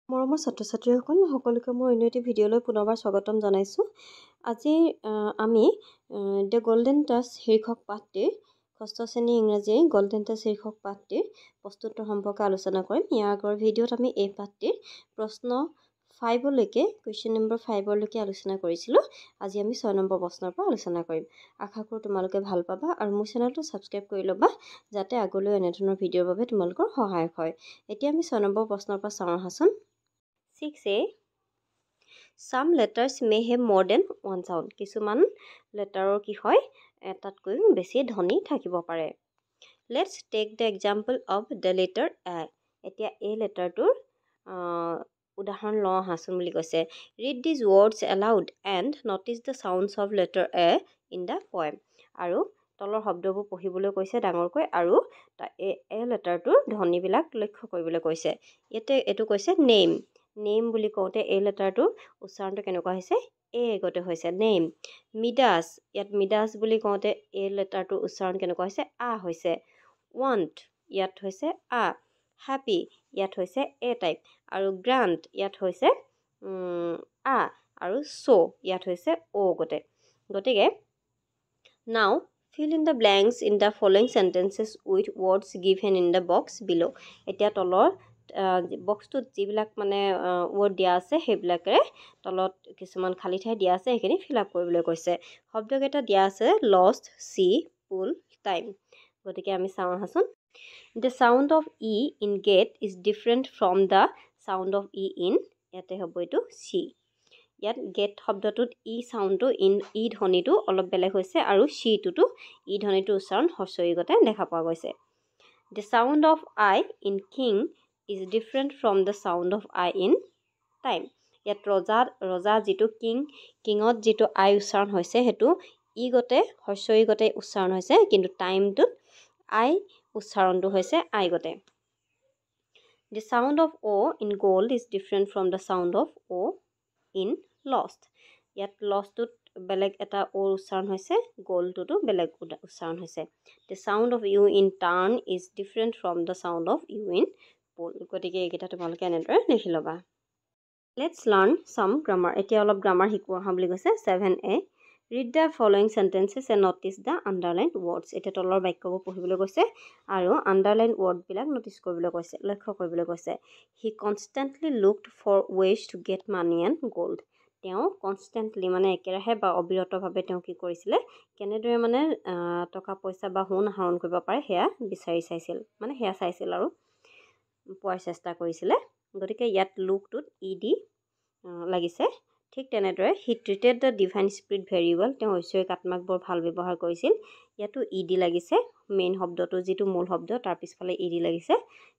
মৰমৰ ছাত্ৰ-ছাত্ৰীসকল সকলোকে মোৰ অন্য এটি ভিডিঅ'লৈ পুনৰবাৰ স্বাগতম জনাইছোঁ। আজি আমি দ্য গল্ডেন টাচ শীৰ্ষক পাঠটিৰ ষষ্ঠ শ্ৰেণী ইংৰাজী গল্ডেন টাচ শীৰ্ষক পাঠটিৰ প্ৰস্তুতৰ সম্পৰ্কে আলোচনা কৰিম। ইয়াৰ আগৰ ভিডিঅ'ত আমি এই পাঠটিৰ প্ৰশ্ন 5লৈকে কুৱেশ্যন নম্বৰ 5লৈকে আলোচনা কৰিছিলোঁ। আজি আমি 6 নম্বৰ প্ৰশ্নৰ পৰা আলোচনা কৰিম। আশা কৰোঁ তোমালোকে ভাল পাবা আৰু মোৰ চেনেলটো ছাবস্ক্ৰাইব কৰি ল'বা যাতে আগলৈ এনেধৰণৰ ভিডিঅ'ৰ বাবে তোমালোকৰ সহায়ক হয়। এতিয়া আমি 6 নম্বৰ প্ৰশ্নৰ পৰা চাওঁ আহাচোন। 6A Some letters may have more than one sound. কিছুমান লেটাৰৰ কি হয় এটাতকৈ বেছি ধ্বনি থাকিব পাৰে। Let's take the example of the letter A. এতিয়া এই লেটাৰটোৰ উদাহৰণ লওঁ আহাচোন বুলি কৈছে। Read these words aloud and notice the sounds of letter A in the poem. আৰু তলৰ শব্দবোৰ পঢ়িবলৈ কৈছে ডাঙৰকৈ আৰু এই লেটাৰটোৰ ধ্বনিবিলাক লক্ষ্য কৰিবলৈ কৈছে। ইয়াতে এইটো কৈছে নেম। নেম বুলি কওঁতে এই লেটাৰটোৰ উচ্চাৰণটো কেনেকুৱা হৈছে এ গতে হৈছে নেম। মিডাছ, ইয়াত মিডাছ বুলি কওঁতে এই লেটাৰটোৰ উচ্চাৰণ কেনেকুৱা হৈছে আ হৈছে। ৱান্ট, ইয়াত হৈছে আ। হ্যাপি, ইয়াত হৈছে এ টাইপ আৰু গ্ৰান্ট ইয়াত হৈছে আ আৰু চ' ইয়াত হৈছে অ গতে। গতিকে নাও fill in the blanks in the following sentences with words given in the box below. এতিয়া তলৰ বক্সটোত যিবিলাক মানে ৱৰ্ড দিয়া আছে সেইবিলাকেৰে তলত কিছুমান খালী ঠাই দিয়া আছে সেইখিনি ফিল আপ কৰিবলৈ কৈছে। শব্দকেইটা দিয়া আছে লষ্ট, চি, পুল, টাইম। গতিকে আমি চাওঁ আহাচোন। The sound of E in get is different from the sound of E in, ইয়াতে হ'ব এইটো চি। ইয়াত গেট শব্দটোত ই চাউণ্ডটো ই ধ্বনিটো অলপ বেলেগ হৈছে আৰু চিটোতো ই ধ্বনিটোৰ উচ্চাৰণ হস্ৰইগতে দেখা পোৱা গৈছে। The sound of I in king is different from the sound of I in time. ইয়াত ৰজা যিটো কিঙত যিটো আই উচ্চাৰণ হৈছে সেইটো ই গতে হস্ৰইগতে উচ্চাৰণ হৈছে কিন্তু টাইমটোত আই উচ্চাৰণটো হৈছে আই গতে। The sound of O in gold is different from the sound of O in lost. ইয়াত লষ্টটোত বেলেগ এটা অ'ৰ উচ্চাৰণ হৈছে গ'ল্ডটোতো বেলেগ উচ্চাৰণ হৈছে। The sound of U in turn is different from the sound of U in pool. গতিকে এইকেইটা তোমালোকে এনেদৰে লিখি ল'বা। Let's learn some grammar. এতিয়া অলপ গ্ৰামাৰ শিকোঁ আহা বুলি কৈছে। 7A Read the following sentences and notice the underlined words. এতিয়া তলৰ বাক্যবোৰ পঢ়িবলৈ কৈছে আৰু আণ্ডাৰলাইন ৱৰ্ডবিলাক ন'টিচ কৰিবলৈ কৈছে, লক্ষ্য কৰিবলৈ কৈছে। He constantly looked for ways to get money and gold. তেওঁ কনষ্টেণ্টলি মানে একেৰাহে বা অবিৰতভাৱে তেওঁ কি কৰিছিলে কেনেদৰে মানে টকা পইচা বা সোণ আহৰণ কৰিব পাৰে সেয়া বিচাৰি চাইছিল, মানে সেয়া চাইছিল আৰু পোৱাৰ চেষ্টা কৰিছিলে। গতিকে ইয়াত লুকটোত ই ডি লাগিছে। ঠিক তেনেদৰে he treated the divine spirit very well, তেওঁ ঐশ্বৰিক আত্মাক বৰ ভাল ব্যৱহাৰ কৰিছিল। ইয়াতো ই ডি লাগিছে, মেইন শব্দটো যিটো মূল শব্দ তাৰ পিছফালে ই ডি লাগিছে।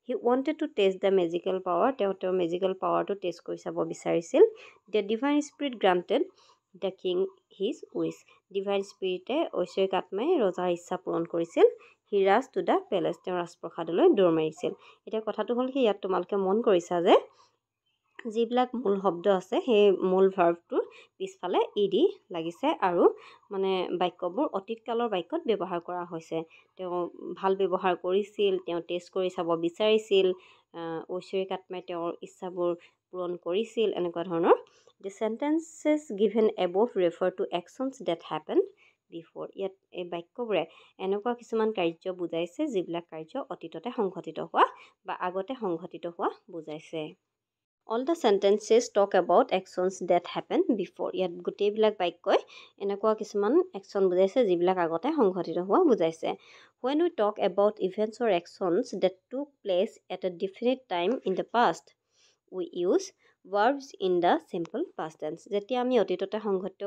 He wanted to test the magical power, তেওঁৰ মেজিকেল পাৱাৰটো টেষ্ট কৰি চাব বিচাৰিছিল। The divine spirit granted the king his wish, divine স্পিৰিটে ঐশ্বৰিক আত্মাই ৰজাৰ ইচ্ছা পূৰণ কৰিছিল। He ran to the palace, তেওঁ ৰাজপ্ৰসাদলৈ দৌৰ মাৰিছিল। এতিয়া কথাটো হ'ল কি ইয়াত তোমালোকে মন কৰিছা যে যিবিলাক মূল শব্দ আছে সেই মূল ভাৰ্বটোৰ পিছফালে ই ডি লাগিছে আৰু মানে বাক্যবোৰ অতীতকালৰ বাক্যত ব্যৱহাৰ কৰা হৈছে। তেওঁ ভাল ব্যৱহাৰ কৰিছিল, তেওঁ টেষ্ট কৰি চাব বিচাৰিছিল, ঐশ্বৰিক আত্মাই তেওঁৰ ইচ্ছাবোৰ পূৰণ কৰিছিল, এনেকুৱা ধৰণৰ। The sentences given above refer to actions that happened before. ইয়াত এই বাক্যবোৰে এনেকুৱা কিছুমান কাৰ্য বুজাইছে যিবিলাক কাৰ্য অতীততে সংঘটিত হোৱা বা আগতে সংঘটিত হোৱা বুজাইছে। All the sentences talk about actions that happened before. ইয়াত গোটেইবিলাক বাক্যই এনেকুৱা কিছুমান একশ্যন বুজাইছে যিবিলাক আগতে সংঘটিত হোৱা বুজাইছে। When we talk about events or actions that took place at a definite time in the past, we use verbs in the simple past tense. যেতিয়া আমি অতীততে সংঘটিত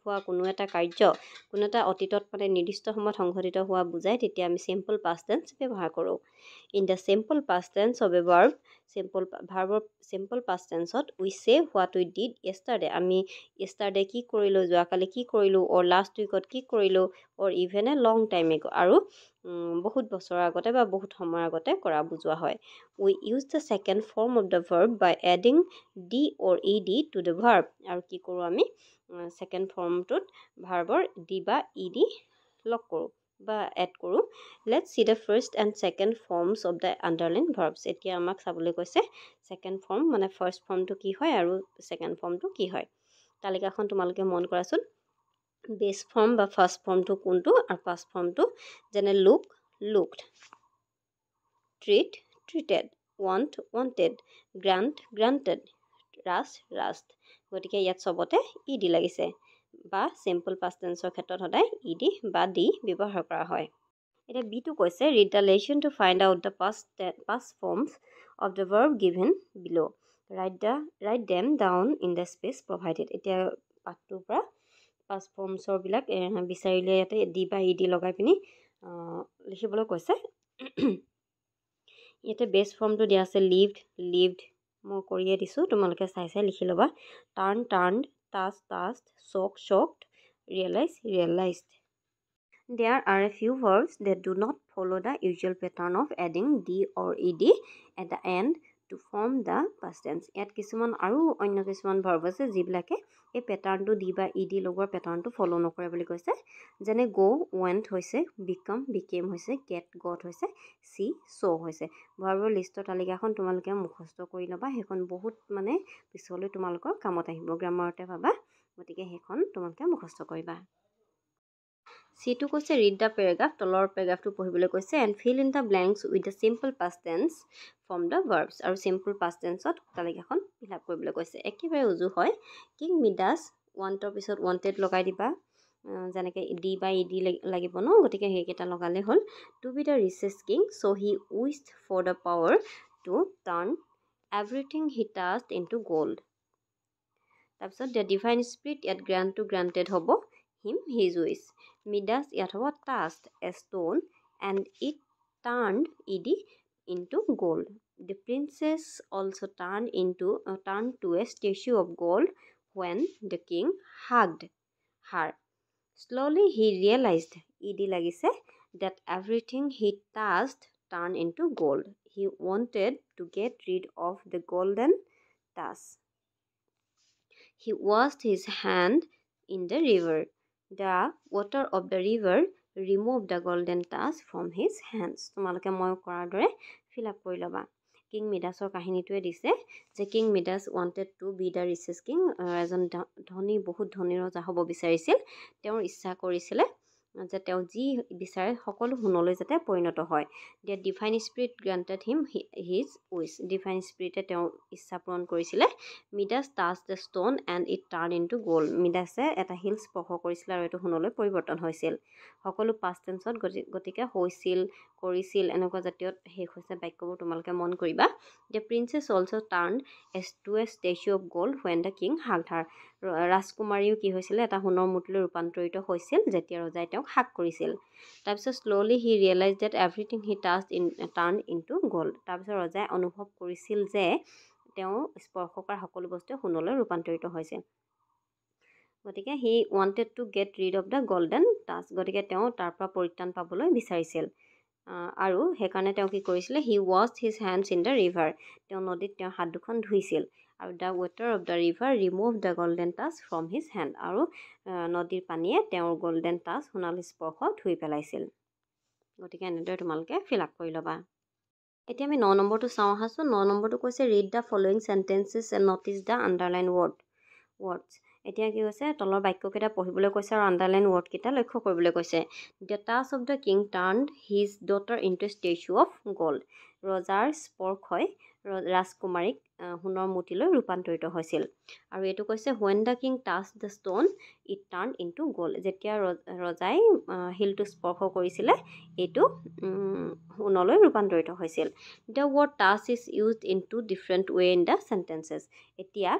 হোৱা কোনো এটা কাৰ্য, কোনো এটা অতীতত মানে নিৰ্দিষ্ট সময়ত সংঘটিত হোৱা বুজায় তেতিয়া আমি simple past tense ব্যৱহাৰ কৰোঁ। In the simple past tense of a verb, ভাৰ্বৰ simple past tenseত we say what we did yesterday. আমি yesterday কি কৰিলোঁ, যোৱাকালি কি কৰিলোঁ, or last weekত কি কৰিলোঁ, or even a long time ago, আৰু বহুত বছৰৰ আগতে বা বহুত সময়ৰ আগতে কৰা বুজোৱা হয়। We use the second form of the verb by adding d or ed to the verb. আৰু কি কৰোঁ আমি ছেকেণ্ড ফৰ্মটোত ভাৰ্বৰ ডি বা ই ডি লগ কৰোঁ। বা এড কৰোঁ let's C the first and second forms of the underline verbs এতিয়া আমাক চাবলৈ কৈছে ছেকেণ্ড ফৰ্ম মানে ফাৰ্ষ্ট ফৰ্মটো কি হয় আৰু ছেকেণ্ড ফৰ্মটো কি হয় তালিকাখন তোমালোকে মন কৰাচোন বেছ ফৰ্ম বা ফাৰ্ষ্ট ফৰ্মটো কোনটো আৰু পাষ্ট ফৰ্মটো যেনে look looked treat treated want wanted grant granted rushed rushed গতিকে ইয়াত চবতে ই ডি লাগিছে বা চিম্পল পাষ্ট টেন্সৰ ক্ষেত্ৰত সদায় ই ডি বা ডি ব্যৱহাৰ কৰা হয় এতিয়া বিটো কৈছে read the lesson to find out the past forms of the verb given below' write them down in the space provided এতিয়া পাঠটোৰ পৰা পাষ্ট ফৰ্মছৰবিলাক বিচাৰিলে ইয়াতে ডি বা ই ডি লগাই পিনি লিখিবলৈ কৈছে ইয়াতে বেছ ফৰ্মটো দিয়া আছে লিভড লিভড মই কৰিয়ে দিছোঁ তোমালোকে চাই চাই লিখি ল'বা turn turned touched touched shock shocked realise realised There are a few verbs that do not follow the usual pattern of adding d or ed at the end to form the past tense. ইয়াত কিছুমান আৰু অন্য কিছুমান verb আছে যিবিলাকে এই পেটাৰ্ণটো D বা E D লগোৱাৰ পেটাৰ্ণটো ফ'ল' নকৰে বুলি কৈছে যেনে গ' ৱেণ্ট হৈছে বিকাম বিকেম হৈছে গেট গট হৈছে চি চ' হৈছে ভাৰ্বৰ লিষ্টৰ তালিকাখন তোমালোকে মুখস্থ কৰি ল'বা সেইখন বহুত মানে পিছলৈ তোমালোকৰ কামত আহিব গ্ৰামাৰতে পাবা গতিকে সেইখন তোমালোকে মুখস্থ কৰিবা চিটো কৈছে ৰিড দ্য পেৰাগ্ৰাফ তলৰ পেৰাগ্ৰাফটো পঢ়িবলৈ কৈছে and fill in the blanks with the simple past tense from the verbs আৰু চিম্পল পাষ্ট টেন্সত তালিকাখন ফিল আপ কৰিবলৈ কৈছে একেবাৰে উজু হয় কিং মিডাছ ৱান্টৰ পিছত ৱান্টেড লগাই দিবা যেনেকৈ ডি বা ই ডি লাগিব ন গতিকে সেইকেইটা লগালে হ'ল to be the richest king so' he wished for the power to turn everything he touched in two gold তাৰপিছত দ্য ডিভাইন স্পিৰিট ইয়াত গ্ৰাণ্ট টু গ্ৰাণ্টেড হ'ব হিম হিজ উইচ মিডাছ ইয়াত হ'ব touched a stone and it turned ed into gold. The princess also turned to a statue of gold when the king hugged her. Slowly he realized ed লাগিছে that everything he touched turned into gold. He wanted to get rid of the golden touch. He washed his hand in the river. The water of the river removed the golden touch from his hands. তোমালোকে মই কৰাৰ দৰে fill up কৰি ল'বা king মিডাছৰ কাহিনীটোৱে দিছে যে king Midas wanted to be the richest king এজন ধনী বহুত ধনী ৰজা হ'ব বিচাৰিছিল তেওঁৰ ইচ্ছা কৰিছিলে যে তেওঁ যি বিচাৰে সকলো সোণলৈ যাতে পৰিণত হয় the divine spirit granted him his wish divine স্পিৰিটে তেওঁৰ ইচ্ছা পূৰণ কৰিছিলে Midas touch the stone and it turn in two gold মিডাছে এটা শিল স্পৰ্শ কৰিছিল আৰু এইটো সোণলৈ পৰিৱৰ্তন হৈছিল সকলো পাষ্ট টেন্সত গতিকে হৈছিল কৰিছিল এনেকুৱা জাতীয় শেষ হৈছে বাক্যবোৰ তোমালোকে মন কৰিবা the princess also' turn to a statue of gold when the king hugged her ৰাজকুমাৰীও কি হৈছিলে এটা সোণৰ মূৰ্তিলৈ ৰূপান্তৰিত হৈছিল যেতিয়া ৰজাই তেওঁক হাগ কৰিছিল তাৰপিছত slowly he realize that everything he touched turn in two gold তাৰপিছত ৰজাই অনুভৱ কৰিছিল যে তেওঁ স্পৰ্শ কৰা সকলো বস্তুৱে সোণলৈ ৰূপান্তৰিত হৈছে গতিকে he wanted to get rid of the golden touch গতিকে তেওঁ তাৰ পৰা পৰিত্ৰাণ পাবলৈ বিচাৰিছিল আৰু সেইকাৰণে তেওঁ কি কৰিছিলে he washed his hands in the river তেওঁ নদীত তেওঁ হাত দুখন ধুইছিল আৰু the water of the river remove the golden touch from his hand আৰু নদীৰ পানীয়ে তেওঁৰ গল্ডেন টাচ সোণালী স্পৰ্শ ধুই পেলাইছিল গতিকে এনেদৰে তোমালোকে ফিল আপ কৰি ল'বা এতিয়া আমি 9 নম্বৰটো চাওঁ আহাছোঁ 9 নম্বৰটো কৈছে read the following sentences and notice the underline words এতিয়া কি কৈছে তলৰ বাক্যকেইটা পঢ়িবলৈ কৈছে আৰু আণ্ডাৰলাইন ৱৰ্ডকেইটা লক্ষ্য কৰিবলৈ কৈছে the touch of the king turned his daughter into a statue of gold ৰজাৰ স্পৰ্শই ৰাজকুমাৰীক সোণৰ মূৰ্তিলৈ ৰূপান্তৰিত হৈছিল আৰু এইটো কৈছে when the king touch the stone it turn into gold যেতিয়া ৰজাই শিলটো স্পৰ্শ কৰিছিলে এইটো সোণলৈ ৰূপান্তৰিত হৈছিল the word touch is used in to different way in the sentences এতিয়া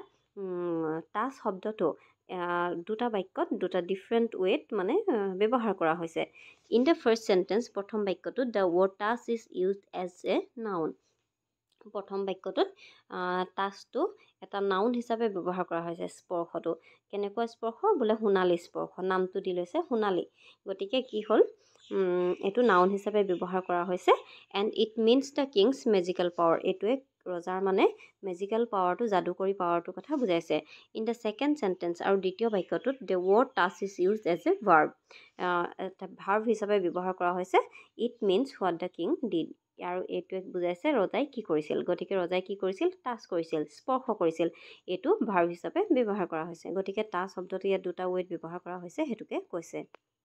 টাচ শব্দটো দুটা বাক্যত দুটা ডিফাৰেণ্ট ৱেত মানে ব্যৱহাৰ কৰা হৈছে ইন দ্য ফাৰ্ষ্ট চেণ্টেন্স প্ৰথম বাক্যটোত the word touch is used as a noun প্ৰথম বাক্যটোত টাচটো এটা নাউন হিচাপে ব্যৱহাৰ কৰা হৈছে স্পৰ্শটো কেনেকুৱা স্পৰ্শ বোলে সোণালী স্পৰ্শ নামটো দি লৈছে সোণালী গতিকে কি হ'ল এইটো নাউন হিচাপে ব্যৱহাৰ কৰা হৈছে and it means the Kings magical power এইটোৱে ৰজাৰ মানে মেজিকেল পাৱাৰটো যাদুকৰী পাৱাৰটোৰ কথা বুজাইছে ইন দ্য ছেকেণ্ড চেণ্টেন্স আৰু দ্বিতীয় বাক্যটোত the word touch is use as a verb এটা ভাৰ্ব হিচাপে ব্যৱহাৰ কৰা হৈছে it means what the king did আৰু এইটোৱে বুজাইছে ৰজাই কি কৰিছিল গতিকে ৰজাই কি কৰিছিল টাচ কৰিছিল স্পৰ্শ কৰিছিল এইটো ভাৰ্ব হিচাপে ব্যৱহাৰ কৰা হৈছে গতিকে টাচ শব্দটো ইয়াত দুটা ৱেত ব্যৱহাৰ কৰা হৈছে সেইটোকে কৈছে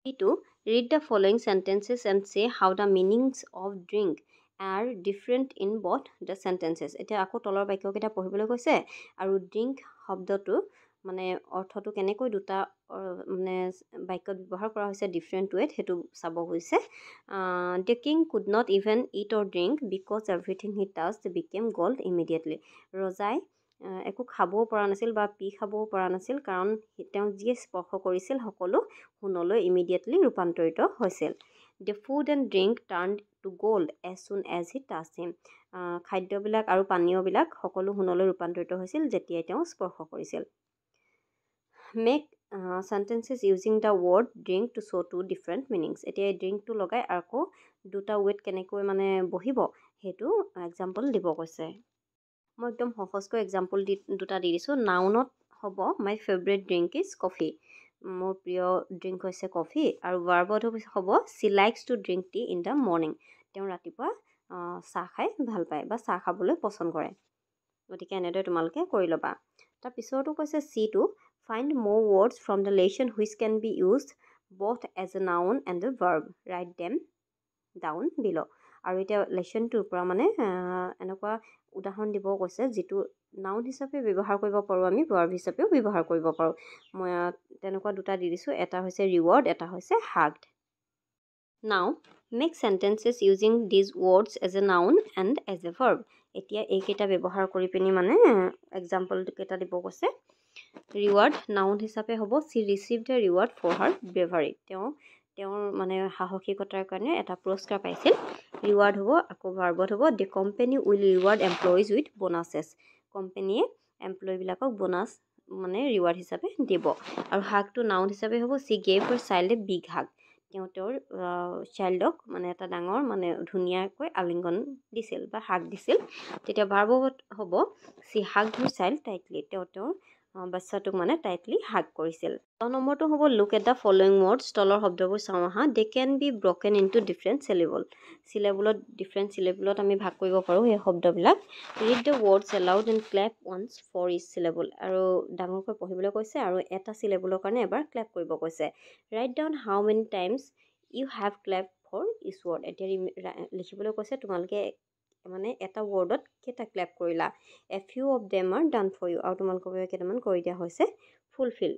এইটো read the following sentences and say how the meanings of drink are different in both the sentences এতিয়া আকৌ তলৰ বাক্যকেইটা পঢ়িবলৈ কৈছে আৰু ড্ৰিংক শব্দটো মানে অৰ্থটো কেনেকৈ দুটা মানে বাক্যত ব্যৱহাৰ কৰা হৈছে ডিফাৰেণ্ট ৱেত সেইটো চাব হৈছে the king could not even eat or drink because everything he touched became gold immediately ৰজাই একো খাবও পৰা নাছিল বা পি খাবও পৰা নাছিল কাৰণ তেওঁ যিয়ে স্পৰ্শ কৰিছিল সকলো সোণলৈ ইমিডিয়েটলি ৰূপান্তৰিত হৈছিল the food and drink turn to gold as soon as he touch him খাদ্যবিলাক আৰু পানীয়বিলাক সকলো সোণলৈ ৰূপান্তৰিত হৈছিল যেতিয়াই তেওঁ স্পৰ্শ কৰিছিল make sentences using the word drink to show' two different meanings এতিয়া এই ড্ৰিংকটো লগাই আকৌ দুটা ৱেট কেনেকৈ মানে বহিব সেইটো এক্সাম্পল দিব কৈছে মই একদম সহজকৈ এক্সাম্পল দুটা দি দিছোঁ নাউনত হ'ব my favourite drink is coffee মোৰ প্ৰিয় ড্ৰিংক হৈছে কফি আৰু ভাৰ্বত হ'ব she likes to drink tea in the morning তেওঁ ৰাতিপুৱা চাহ খাই ভাল পায় বা চাহ খাবলৈ পচন্দ কৰে গতিকে এনেদৰে তোমালোকে কৰি ল'বা তাৰপিছতো কৈছে চিটো find more words from the lesson which can be used both as a noun and a verb write them down below' আৰু এতিয়া লেচনটোৰ পৰা মানে এনেকুৱা উদাহৰণ দিব কৈছে যিটো নাউন হিচাপে ব্যৱহাৰ কৰিব পাৰোঁ আমি ভাৰ্ব হিচাপেও ব্যৱহাৰ কৰিব পাৰোঁ মই তেনেকুৱা দুটা দি দিছোঁ এটা হৈছে ৰিৱাৰ্ড এটা হৈছে hugged now make sentences using these words as a noun and as a verb এতিয়া এইকেইটা ব্যৱহাৰ কৰি পিনি মানে এক্সাম্পল কেইটা দিব কৈছে ৰিৱাৰ্ড নাউন হিচাপে হ'ব she receive the reward for her bravery তেওঁৰ মানে সাহসিকতাৰ কাৰণে এটা পুৰস্কাৰ পাইছিল ৰিৱাৰ্ড হ'ব আকৌ ভাৰ্বত হ'ব the company will reward employees with bonuses কোম্পানীয়ে এমপ্লয়ীবিলাকক বোনাছ মানে ৰিৱাৰ্ড হিচাপে দিব আৰু হাগটো নাউন হিচাপে হ'ব she gave her child a big hug তেওঁ তেওঁৰ চাইল্ডক মানে এটা ডাঙৰ মানে ধুনীয়াকৈ আলিংগন দিছিল বা হাগ দিছিল তেতিয়া ভাৰ্বত হ'ব she hug her child tightly তেওঁৰ বাচ্চাটোক মানে টাইটলি হাগ কৰিছিল নম্বৰটো হ'ব look at the following words তলৰ শব্দবোৰ চাওঁ আহা they can be broken into different different চিলেবলত আমি ভাগ কৰিব পাৰোঁ সেই শব্দবিলাক read the words aloud and clap once for each syllable আৰু ডাঙৰকৈ পঢ়িবলৈ কৈছে আৰু এটা চিলেবলৰ কাৰণে এবাৰ ক্লেপ কৰিব কৈছে write down how many times you have clap for each word এতিয়া লিখিবলৈ কৈছে তোমালোকে মানে এটা ৱৰ্ডত কেইটা ক্লেপ কৰিলা a few of them are done for you আৰু তোমালোকৰ বাবে কেইটামান কৰি দিয়া হৈছে ফুলফিল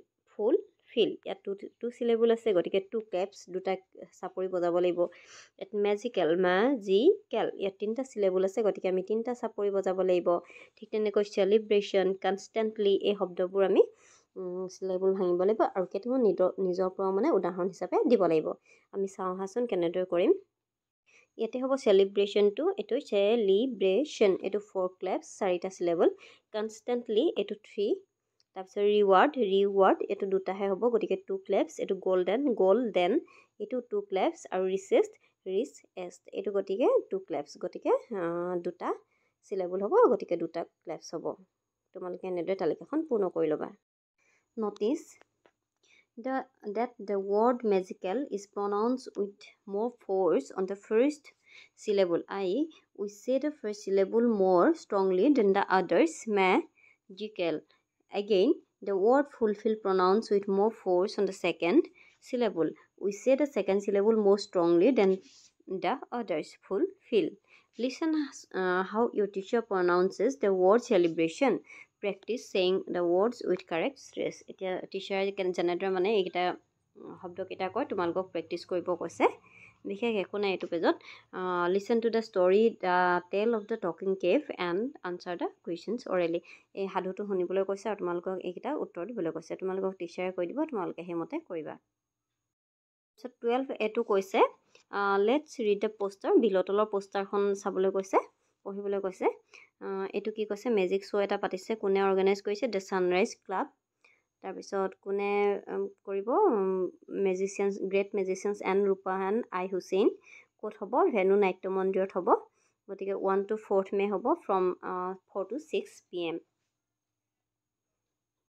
ইয়াত টু চিলেবল আছে গতিকে টু ক্লেপছ দুটা চাপৰি বজাব লাগিব ইয়াত মেজিকেল মেজিকেল ইয়াত তিনিটা চিলেবল আছে গতিকে আমি তিনিটা চাপৰি বজাব লাগিব ঠিক তেনেকৈ চেলিব্ৰেশ্যন কনষ্টেণ্টলি এই শব্দবোৰ আমি চিলেবল ভাঙিব লাগিব আৰু কেইটামান নিজৰ পৰা মানে উদাহৰণ হিচাপে দিব লাগিব আমি চাওঁ আহাচোন কেনেদৰে কৰিম ইয়াতে হ'ব চেলিব্ৰেশ্যনটো এইটো চেলিব্ৰেশ্যন এইটো 4 ক্লেপছ 4টা চিলেবল কনষ্টেণ্টলি এইটো 3 তাৰপিছত ৰিৱাৰ্ড এইটো দুটাহে হ'ব গতিকে 2 ক্লেপছ এইটো গ'ল্ডেন এইটো 2 ক্লেপছ আৰু ৰিচেষ্ট এইটো গতিকে 2 ক্লেপছ গতিকে দুটা চিলেবল হ'ব গতিকে দুটা ক্লেপছ হ'ব তোমালোকে এনেদৰে তালিকাখন পূৰ্ণ কৰি ল'বা notice that the word magical is pronounced with more force on the first syllable i.e. we say the first syllable more strongly than the others magical again the word fulfill pronounced with more force on the second syllable we say the second syllable more strongly than the others fulfill listen how your teacher pronounces the word celebration practice saying the words with correct stress এতিয়া টিচাৰে যেনেদৰে মানে এইকেইটা শব্দকেইটা কয় তোমালোকক practice কৰিব কৈছে বিশেষ একো নাই এইটো পেজত listen to the story the tale of the talking cave and answer the questions orally এই সাধুটো শুনিবলৈ কৈছে আৰু তোমালোকক এইকেইটা উত্তৰ দিবলৈ কৈছে তোমালোকক টিচাৰে কৈ দিব তোমালোকে সেইমতে কৰিবা তাৰপিছত 12 এইটো কৈছে লেটছ ৰিড দ্য পোষ্টাৰ বিলতলৰ পোষ্টাৰখন চাবলৈ কৈছে পঢ়িবলৈ কৈছে এইটো কি কৈছে মেজিক শ্ব' এটা পাতিছে কোনে অৰ্গেনাইজ কৰিছে দ্য ছানৰাইজ ক্লাব তাৰপিছত কোনে কৰিব great মেজিচিয়ানছ and Rupa and I Hussain ক'ত হ'ব ভেনু নাট্য মন্দিৰত হ'ব গতিকে 1 to 4th মে হ'ব ফ্ৰম 4 to 6 PM।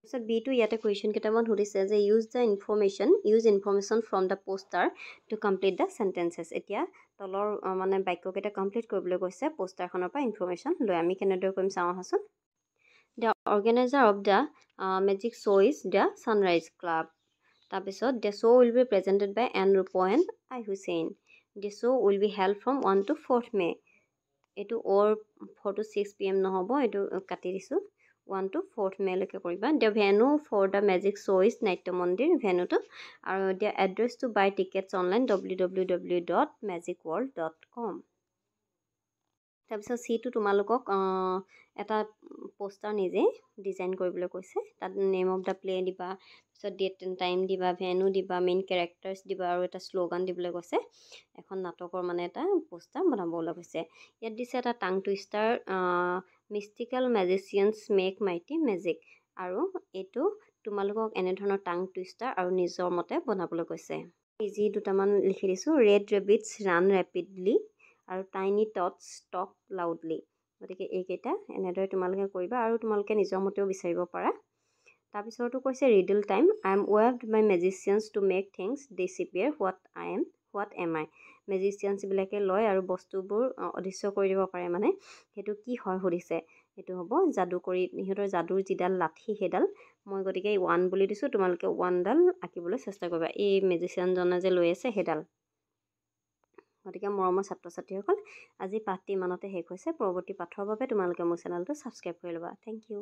তাৰপিছত বিটো ইয়াতে কুৱেশ্যন কেইটামান সুধিছে যে use information from the poster to complete the sentences. এতিয়া তলৰ মানে বাক্যকেইটা কমপ্লিট কৰিবলৈ কৈছে পোষ্টাৰখনৰ পৰা ইনফৰমেশ্যন লৈ। আমি কেনেদৰে কৰিম চাওঁ আহাচোন। The organiser of the magic show' is the Sunrise Club. তাৰপিছত the show' will be presented by N Rup and I Hussain. The show' will be held from 1 to 4th May. এইটো 4 to 6 PM নহ'ব, এইটো কাটি দিছোঁ। 1 to 4th মেলৈকে কৰিবা। The venue for the magic show' is Natya Mandir ভেনুটো। আৰু the address to buy tickets online www.magicworld.com। তাৰপিছত চিটো তোমালোকক এটা পোষ্টাৰ নিজে ডিজাইন কৰিবলৈ কৈছে। তাত নেম অফ দ্য প্লে দিবা, তাৰপিছত ডেট এণ্ড টাইম দিবা, ভেনু দিবা, মেইন কেৰেক্টাৰ্ছ দিবা আৰু এটা শ্লোগান দিবলৈ কৈছে। এখন নাটকৰ মানে এটা পোষ্টাৰ বনাবলৈ কৈছে। ইয়াত দিছে এটা টাং টুইষ্টাৰ মিষ্টিকেল মেজিচিয়ানছ মেক মাইটি মেজিক। আৰু এইটো তোমালোকক এনেধৰণৰ টাং টুইষ্টাৰ আৰু নিজৰ মতে বনাবলৈ কৈছে। ইজি দুটামান লিখি দিছোঁ। ৰেড ৰেবিটছ ৰান ৰেপিডলি আৰু টাইনি টটছ টক লাউডলি। গতিকে এইকেইটা এনেদৰে তোমালোকে কৰিবা আৰু তোমালোকে নিজৰ মতেও বিচাৰিব পাৰা। তাৰপিছতো কৈছে riddle time. I am waved by magicians to make things disappear what am I. মেজিচিয়ানছবিলাকে লয় আৰু বস্তুবোৰ অদৃশ্য কৰি দিব পাৰে। মানে সেইটো কি হয় সুধিছে। সেইটো হ'ব যাদুকৰী, সিহঁতৰ যাদুৰ যিডাল লাঠি সেইডাল। মই গতিকে 1 বুলি দিছোঁ, তোমালোকে 1ডাল আঁকিবলৈ চেষ্টা কৰিবা। এই মেজিচিয়ানজনে যে লৈ আছে সেইডাল। গতিকে মৰমৰ ছাত্ৰ ছাত্ৰীসকল, আজি পাঠটি ইমানতে শেষ হৈছে। পৰৱৰ্তী পাঠৰ বাবে তোমালোকে মোৰ চেনেলটো ছাবস্ক্ৰাইব কৰি ল'বা। Thank U.